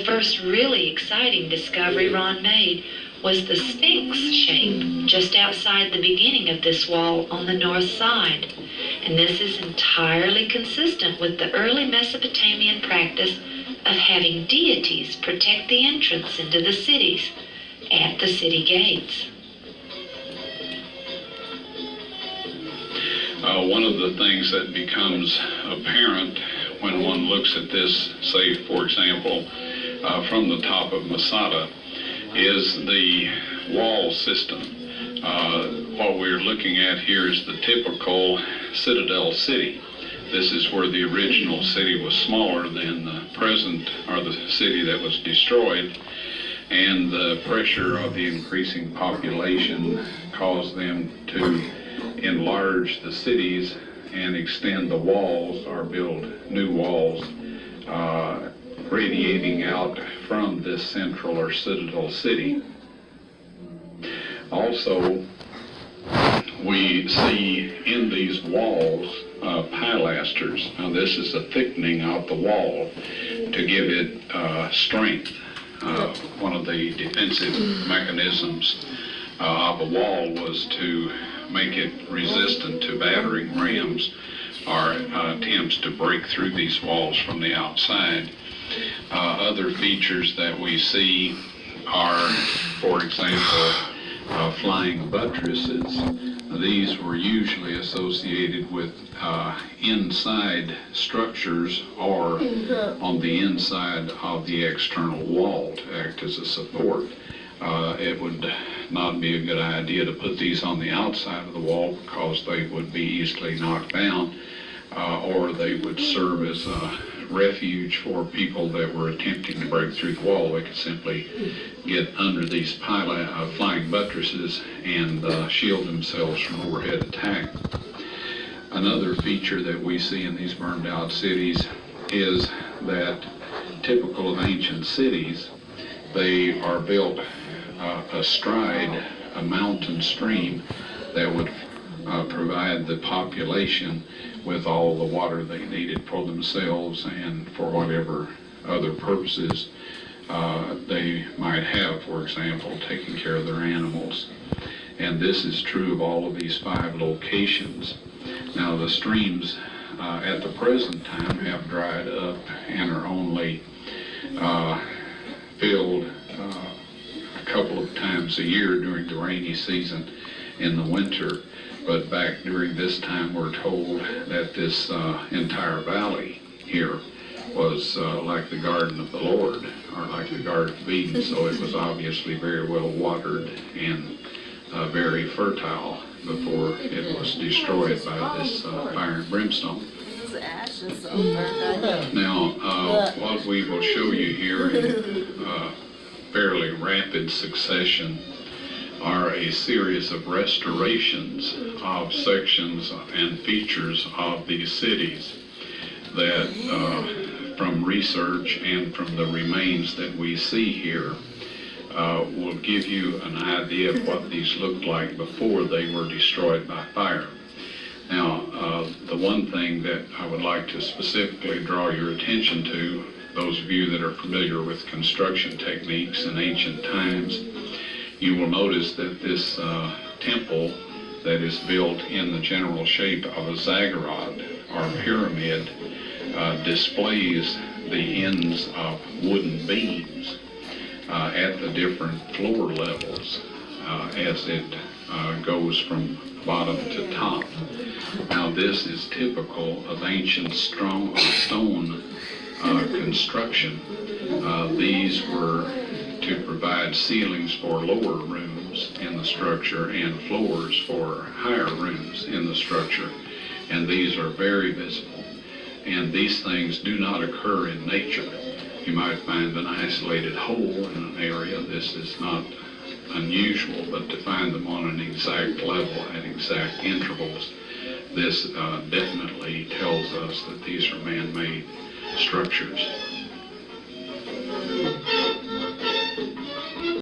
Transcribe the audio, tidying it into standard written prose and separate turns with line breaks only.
first really exciting discovery Ron made was the Sphinx shape just outside the beginning of this wall on the north side. And this is entirely consistent with the early Mesopotamian practice of having deities protect the entrance into the cities at the city gates.
One of the things that becomes apparent when one looks at this, say, for example, from the top of Masada, is the wall system. What we're looking at here is the typical citadel city. This is where the original city was smaller than the present, or the city that was destroyed, and the pressure of the increasing population caused them to enlarge the cities and extend the walls or build new walls radiating out from this central or citadel city. Also, we see in these walls pilasters. Now this is a thickening of the wall to give it strength. One of the defensive mechanisms of a wall was to make it resistant to battering rams or attempts to break through these walls from the outside. Other features that we see are, for example, flying buttresses. These were usually associated with inside structures or on the inside of the external wall to act as a support. It would not be a good idea to put these on the outside of the wall because they would be easily knocked down, or they would serve as a refuge for people that were attempting to break through the wall. They could simply get under these flying buttresses and shield themselves from overhead attack. Another feature that we see in these burned out cities is that, typical of ancient cities, they are built astride a mountain stream that would provide the population with all the water they needed for themselves and for whatever other purposes they might have, for example, taking care of their animals. And this is true of all of these 5 locations. Now the streams at the present time have dried up and are only filled a couple of times a year during the rainy season in the winter. But back during this time, we're told that this entire valley here was like the Garden of the Lord, or like the Garden of Eden, so it was obviously very well watered and very fertile before it was destroyed by this fire and brimstone. Now, what we will show you here in fairly rapid succession are a series of restorations of sections and features of these cities that, from research and from the remains that we see here, will give you an idea of what these looked like before they were destroyed by fire. Now, the one thing that I would like to specifically draw your attention to, those of you that are familiar with construction techniques in ancient times, you will notice that this temple that is built in the general shape of a zagorod or pyramid displays the ends of wooden beams at the different floor levels as it goes from bottom to top. Now this is typical of ancient stone construction. These were to provide ceilings for lower rooms in the structure and floors for higher rooms in the structure. And these are very visible. And these things do not occur in nature. You might find an isolated hole in an area. This is not unusual, but to find them on an exact level at exact intervals, this definitely tells us that these are man-made structures.